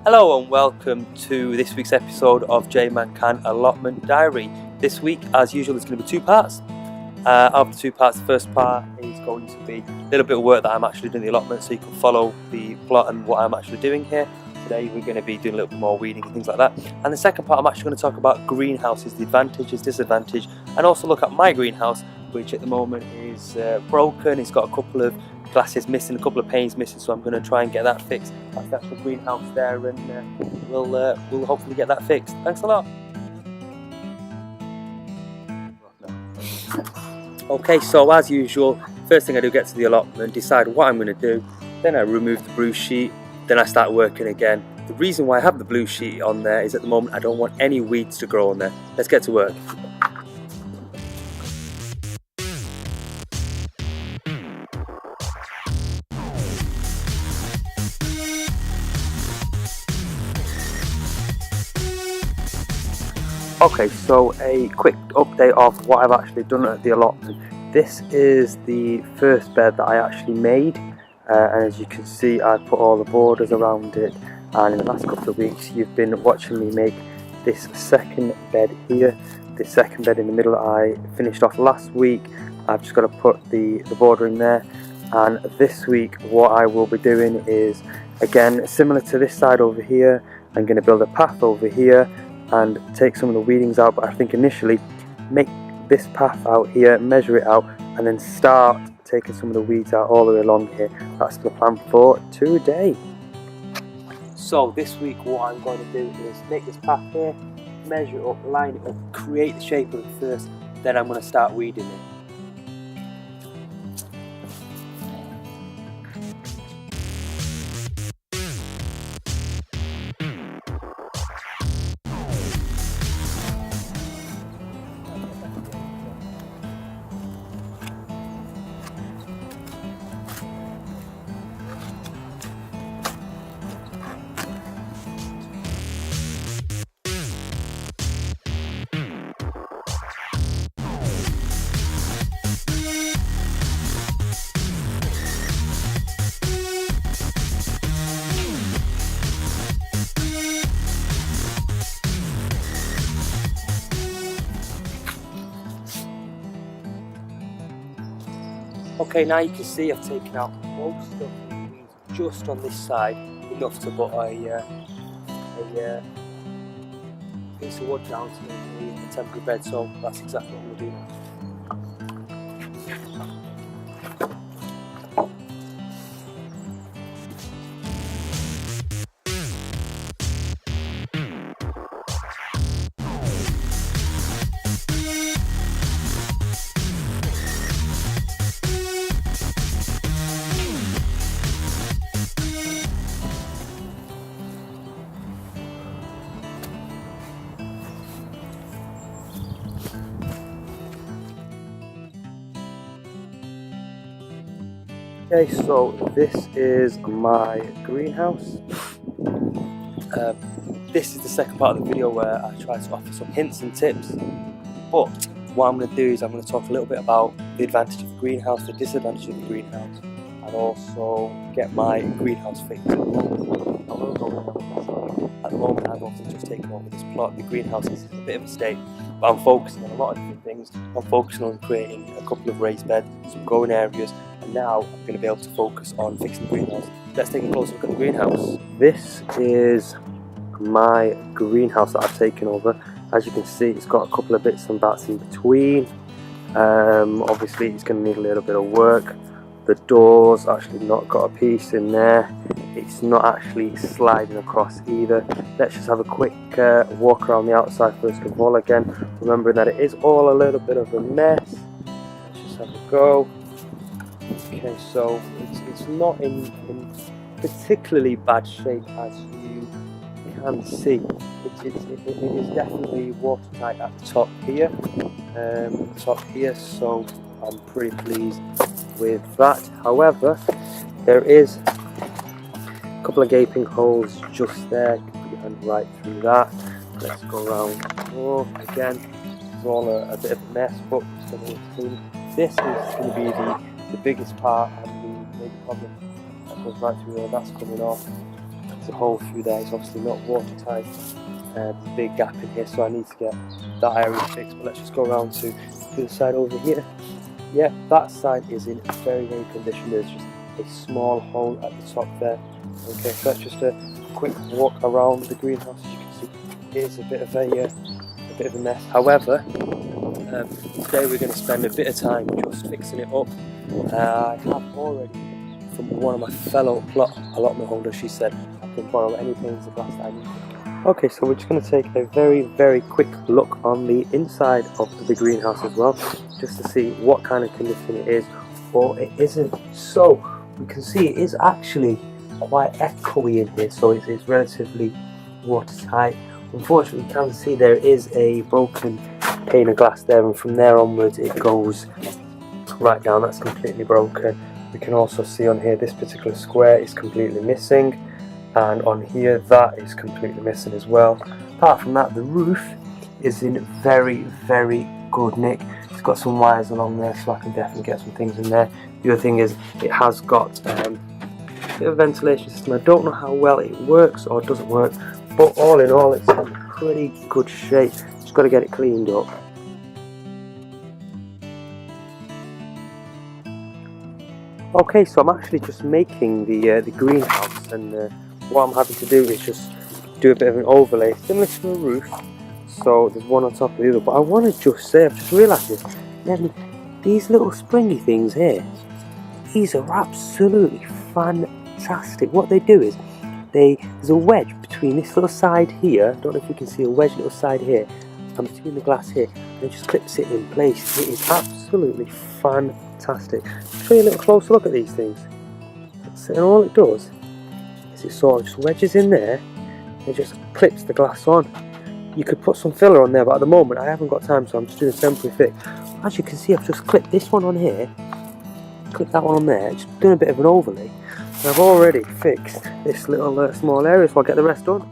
Hello and welcome to this week's episode of JayManGrow Allotment Diary. This week, as usual, there's going to be two parts. Of the two parts, the first part is going to be a little bit of work that I'm actually doing in the allotment, so you can follow the plot and what I'm actually doing here. Today we're going to be doing a little bit more weeding and things like that. And the second part, I'm actually going to talk about greenhouses, the advantages, disadvantage, and also look at my greenhouse, which at the moment is broken. It's got a couple of glasses missing, a couple of panes missing, so I'm going to try and get that fixed. That's the actual greenhouse there, and we'll hopefully get that fixed. Thanks a lot. Okay, so as usual, first thing I do, get to the allotment, decide what I'm going to do, then I remove the blue sheet, then I start working again. The reason why I have the blue sheet on there is at the moment I don't want any weeds to grow on there. Let's get to work. Okay, so a quick update of what I've actually done at the allotment. This is the first bed that I actually made, and as you can see, I put all the borders around it, and in the last couple of weeks you've been watching me make this second bed here. This second bed in the middle I finished off last week. I've just got to put the border in there, and this week what I will be doing is, again, similar to this side over here, I'm going to build a path over here and take some of the weedings out, but I think initially make this path out here, measure it out, and then start taking some of the weeds out all the way along here. That's the plan for today. So this week what I'm going to do is make this path here, measure it up, line it up, create the shape of it first, then I'm going to start weeding it. Okay, now you can see I've taken out most of the weeds just on this side, enough to put a piece of wood down to make a temporary bed, so that's exactly what I'm going to do now. Okay, so this is my greenhouse. This is the second part of the video where I try to offer some hints and tips, but what I'm going to do is I'm going to talk a little bit about the advantage of the greenhouse, the disadvantage of the greenhouse, and also get my greenhouse fixed. At the moment I've obviously just taken over this plot. The greenhouse is a bit of a state, but I'm focusing on a lot of different things. I'm focusing on creating a couple of raised beds, some growing areas, and now I'm going to be able to focus on fixing the greenhouse. Let's take a closer look at the greenhouse. This is my greenhouse that I've taken over. As you can see, it's got a couple of bits and bats in between. Obviously it's going to need a little bit of work. The door's actually not got a piece in there. It's not actually sliding across either. Let's just have a quick walk around the outside first of all, again remembering that it is all a little bit of a mess. Let's just have a go. Okay, so it's not in particularly bad shape, as you can see. It is definitely watertight at the top here, so I'm pretty pleased with that. However, there is a couple of gaping holes just there. You can put your hand right through that, Let's go around. Oh, again, it's all a bit of a mess, but it's going to clean. This is going to be the biggest part and the major problem that goes right through there. That's coming off. There's a hole through there. It's obviously not watertight. There's a big gap in here, so I need to get that area fixed. But let's just go around to the other side over here. Yeah, that side is in very condition. There's just a small hole at the top there. Okay, so that's just a quick walk around the greenhouse. As you can see, it is a bit of a mess. However, today we're going to spend a bit of time just fixing it up. I have already, from one of my fellow allotment holders, she said I can borrow any panes of glass that I need. Okay, so we're just going to take a very quick look on the inside of the greenhouse as well, just to see what kind of condition it is or it isn't. So we can see it is actually quite echoey in here, so it's relatively watertight. Unfortunately, you can see there is a broken pane of glass there, and from there onwards it goes right down. That's completely broken. We can also see on here this particular square is completely missing, and on here that is completely missing as well. Apart from that, the roof is in very good nick. It's got some wires along there, so I can definitely get some things in there. The other thing is it has got a bit of a ventilation system. I don't know how well it works or doesn't work, but all in all it's in pretty good shape. Just got to get it cleaned up. Okay, so I'm actually just making the greenhouse, and what I'm having to do is just do a bit of an overlay similar to a roof. So there's one on top of the other, but I want to just say, I've just realised this, these little springy things here, these are absolutely fantastic. What they do is, there's a wedge between this little side here, I don't know if you can see a wedge little side here, and between the glass here, and it just clips it in place. It is absolutely fantastic. I'll show you a little closer look at these things. And all it does is it sort of just wedges in there, and it just clips the glass on. You could put some filler on there, but at the moment I haven't got time, so I'm just doing a temporary fix. As you can see, I've just clipped this one on here, clipped that one on there, just doing a bit of an overlay. And I've already fixed this little small area, so I'll get the rest done.